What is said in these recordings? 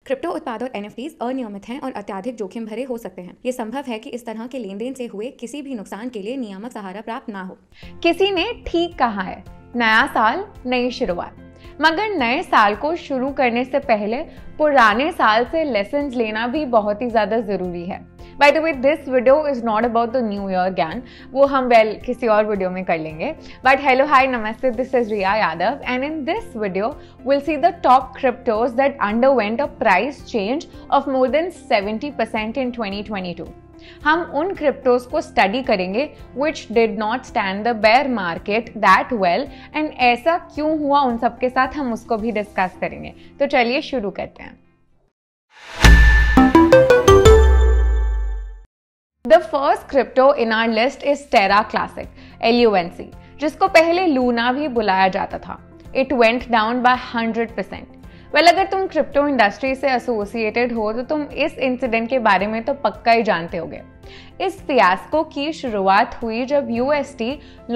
Crypto उत्पाद और NFTs अनियमित हैं और अत्यधिक जोखिम भरे हो सकते हैं। ये संभव है कि इस तरह के लेन देन से हुए किसी भी नुकसान के लिए नियामक सहारा प्राप्त ना हो। किसी ने ठीक कहा है, नया साल नई शुरुआत। मगर नए साल को शुरू करने से पहले पुराने साल से लेसन्स लेना भी बहुत ही ज्यादा जरूरी है। By the way, this video is not about the new year ज्ञान, वो हम किसी और वीडियो में कर लेंगे। But hello, hi, namaste, this is Riya Yadav and in this video, we'll see the top cryptos that underwent a price change of more than 70% in 2022. हम उन क्रिप्टोज को स्टडी करेंगे which did not stand the bear market that well and ऐसा क्यों हुआ उन सब के साथ हम उसको भी डिस्कस करेंगे। तो चलिए शुरू करते हैं। The first crypto in our list is Terra Classic, LUNC, जिसको पहले लूना भी बुलाया जाता था। It went down by 100%. Well, अगर तुम क्रिप्टो इंडस्ट्री से एसोसिएटेड हो तो तुम इस इंसिडेंट के बारे में तो पक्का ही जानते होगे। इस फियास्को की शुरुआत हुई जब USD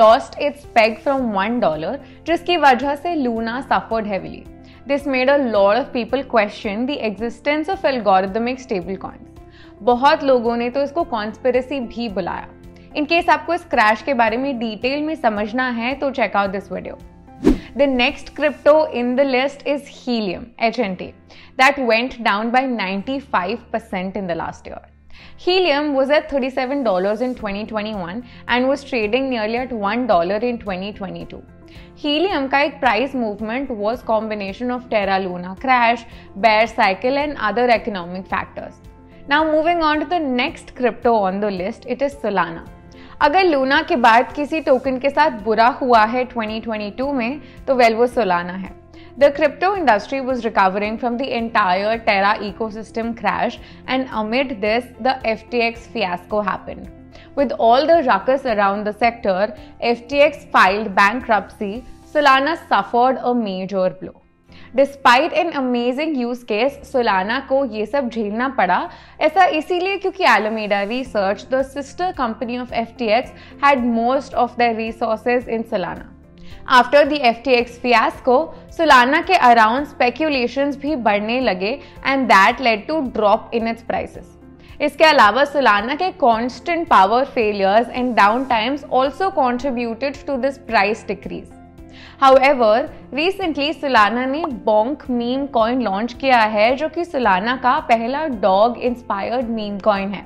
lost its peg from $1, जिसकी वजह से Luna suffered heavily. This made a lot of people question the existence of algorithmic stablecoins. बहुत लोगों ने तो इसको कॉन्स्पिरेसी भी बुलाया। इन केस आपको इस क्रैश के बारे में डिटेल में समझना है तो check out this video. The next crypto in the list is Helium, HNT, that went down by 95% in the last year. Helium was at $37 in 2021 and was trading nearly at $1 in 2022. Helium का एक price movement was combination of Terra Luna crash, bear cycle and other economic factors. Now moving on to the next crypto on the list, it is Solana. अगर Luna के बाद किसी token के साथ बुरा हुआ है 2022 में तो वो Solana है। The crypto industry was recovering from the entire Terra ecosystem crash and amid this the FTX fiasco happened. With all the ruckus around the sector, FTX filed bankruptcy, Solana suffered a major blow. Despite an amazing use case, Solana को ये सब झेलना पड़ा। ऐसा इसीलिए क्योंकि Alameda Research, the sister company of FTX, had most of their resources in Solana. After the FTX fiasco, Solana के around speculations भी बढ़ने लगे and that led to drop in its prices. इसके अलावा Solana के constant power failures and downtimes also contributed to this price decrease. However, recently Solana ने Bonk meme coin launch किया है जो कि Solana का पहला dog inspired meme coin है।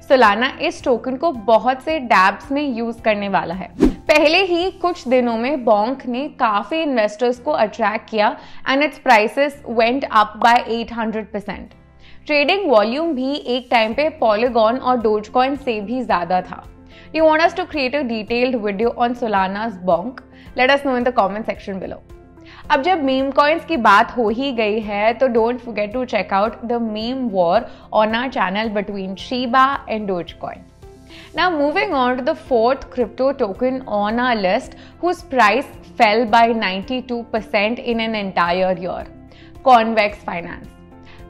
Solana इस टोकन को बहुत से डैब्स में यूज करने वाला है। पहले ही कुछ दिनों में Bonk ने काफी इन्वेस्टर्स को अट्रैक्ट किया and its prices went up by 800%. Trading volume भी एक टाइम पे Polygon और Dogecoin से भी ज्यादा था। You want us to create a detailed video on Solana's Bonk? Let us know in the comment section below. अब जब meme coins की बात हो ही गई है तो don't forget to check out the meme war on our channel between Shiba and Dogecoin. Now moving on to the fourth crypto token on our list whose price fell by 92% in an entire year, Convex Finance.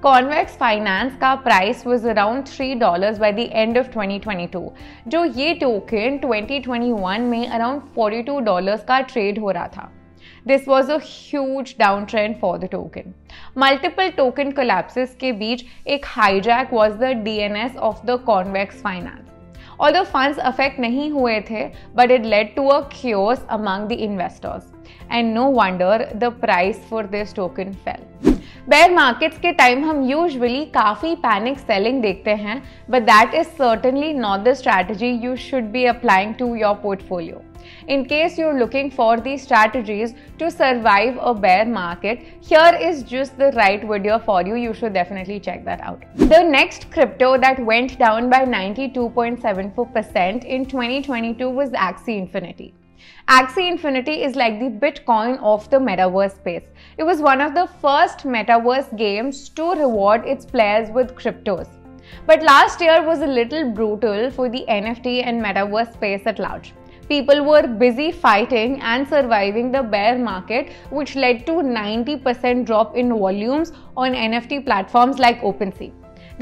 Convex Finance का price was around $3 by the end of 2022, जो ये token 2021 में around $42 का trade हो रहा था। This was a huge downtrend for the token. Multiple token collapses के बीच एक hijack was the DNS of the Convex Finance. Although funds affect नहीं हुए थे, but it led to a chaos among the investors. And no wonder the price for this token fell. Bear markets के time हम usually काफी panic selling देखते हैं, but that is certainly not the strategy you should be applying to your portfolio. In case you're looking for these strategies to survive a bear market, here is just the right video for you. You should definitely check that out. The next crypto that went down by 92.74% in 2022 was Axie Infinity. Axie Infinity is like the Bitcoin of the metaverse space. It was one of the first metaverse games to reward its players with cryptos. But last year was a little brutal for the NFT and metaverse space at large. People were busy fighting and surviving the bear market, which led to 90% drop in volumes on NFT platforms like OpenSea.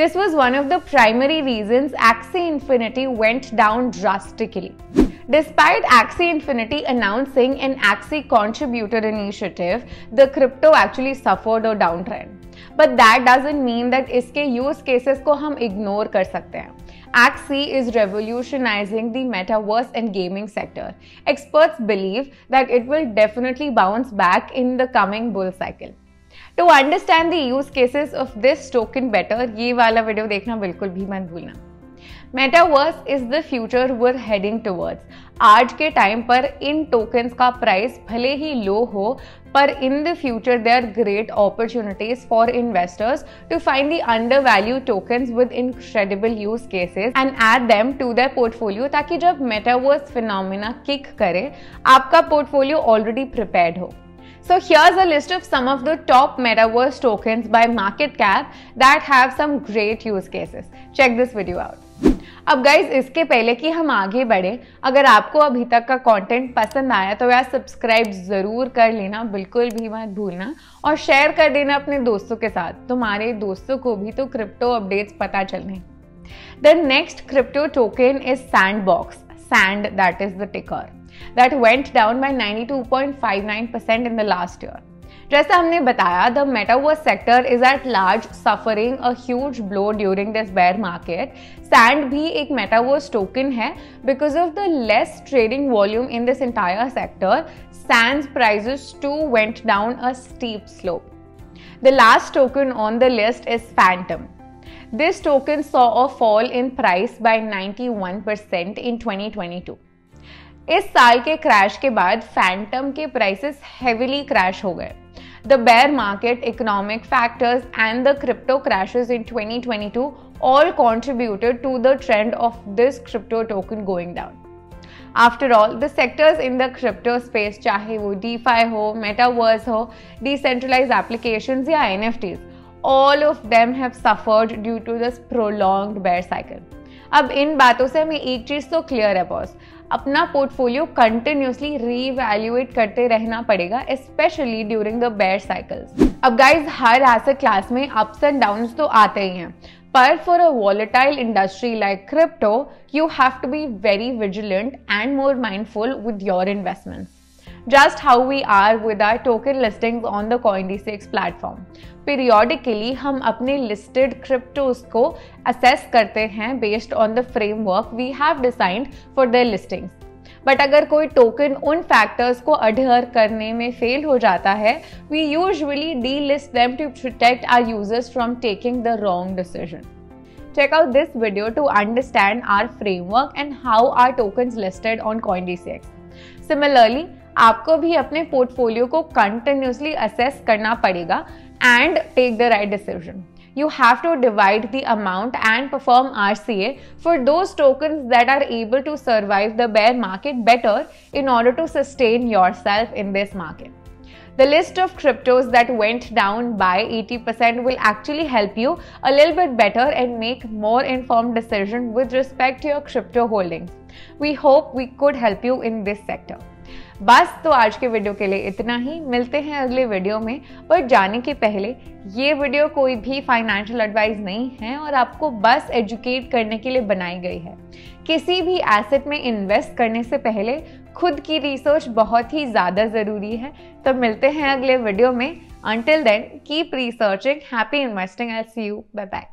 This was one of the primary reasons Axie Infinity went down drastically. Despite Axie Infinity announcing an Axie Contributor initiative, the crypto actually suffered a downtrend. But that doesn't mean that इसके use cases को हम ignore कर सकते हैं. Act C is revolutionizing the metaverse and gaming sector. Experts believe that it will definitely bounce back in the coming bull cycle. To understand the use cases of this token better, ये वाला video देखना बिल्कुल भी मत भूलना. Metaverse is the future we're heading towards. आज के time पर इन टोकन्स का प्राइस भले ही लो हो, पर in the future there are great opportunities for investors to find the undervalued tokens with incredible use cases and add them to their portfolio, ताकि जब Metaverse phenomena kick करे, आपका portfolio already prepared हो. So here's a list of some of the top Metaverse tokens by market cap that have some great use cases. Check this video out. अब guys इसके पहले कि हम आगे बढ़े, अगर आपको अभी तक का कंटेंट पसंद आया तो यार सब्सक्राइब जरूर कर लेना, बिल्कुल भी मत भूलना, और शेयर कर देना अपने दोस्तों के साथ. तुम्हारे दोस्तों को भी तो क्रिप्टो अपडेट्स पता चलने. The next crypto token is sandbox. Sand that is the टिकर that went down by 92.59% in the last year. जैसा हमने बताया, the metaverse sector is at large suffering a huge blow during this bear market. Sand भी एक metaverse token है. Because of the less trading volume in this entire sector, Sand's prices too went down a steep slope. The last token on the list is Phantom. This token saw a fall in price by 91% in 2022. इस साल के crash के बाद Phantom के prices heavily crash हो गए. The bear market, economic factors and the crypto crashes in 2022 all contributed to the trend of this crypto token going down. After all, the sectors in the crypto space, चाहे वो DeFi हो, Metaverse हो, decentralized applications या NFTs, all of them have suffered due to this prolonged bear cycle. अब इन बातों से हमें एक चीज तो क्लियर है बॉस, अपना पोर्टफोलियो कंटिन्यूसली रीवैल्यूएट करते रहना पड़ेगा, specially during the bear cycles. अब गाइज हर एसेट क्लास में अप्स एंड डाउन्स तो आते ही हैं, पर for a volatile industry like crypto you have to be very vigilant and more mindful with your investments. Just how we are with our token listings on the CoinDCX platform. Periodically हम अपने listed cryptos को assess करते हैं based on the framework we have designed for their listings. But अगर कोई token उन factors को adhere करने में fail हो जाता है, we usually delist them to protect our users from taking the wrong decision. Check out this video to understand our framework and how our tokens listed on CoinDCX. Similarly, आपको भी अपने portfolio को continuously assess करना पड़ेगा and take the right decision. You have to divide the amount and perform RCA for those tokens that are able to survive the bear market better in order to sustain yourself in this market. The list of cryptos that went down by 80% will actually help you a little bit better and make more informed decision with respect to your crypto holdings. We hope we could help you in this sector. बस तो आज के video के लिए इतना ही. मिलते हैं अगले वीडियो में. पर जाने के पहले, ये वीडियो कोई भी फाइनेंशियल एडवाइस नहीं है और आपको बस एजुकेट करने के लिए बनाई गई है. किसी भी एसेट में इन्वेस्ट करने से पहले खुद की रिसर्च बहुत ही ज़्यादा ज़रूरी है. तो मिलते हैं अगले वीडियो में. Until then, keep researching. Happy investing. I see you. Bye bye.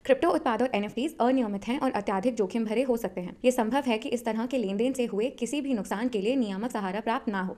Crypto उत्पाद और NFTs अनियमित हैं और अत्यधिक जोखिम भरे हो सकते हैं. ये संभव है कि इस तरह के लेन देन से हुए किसी भी नुकसान के लिए नियामक सहारा प्राप्त ना हो.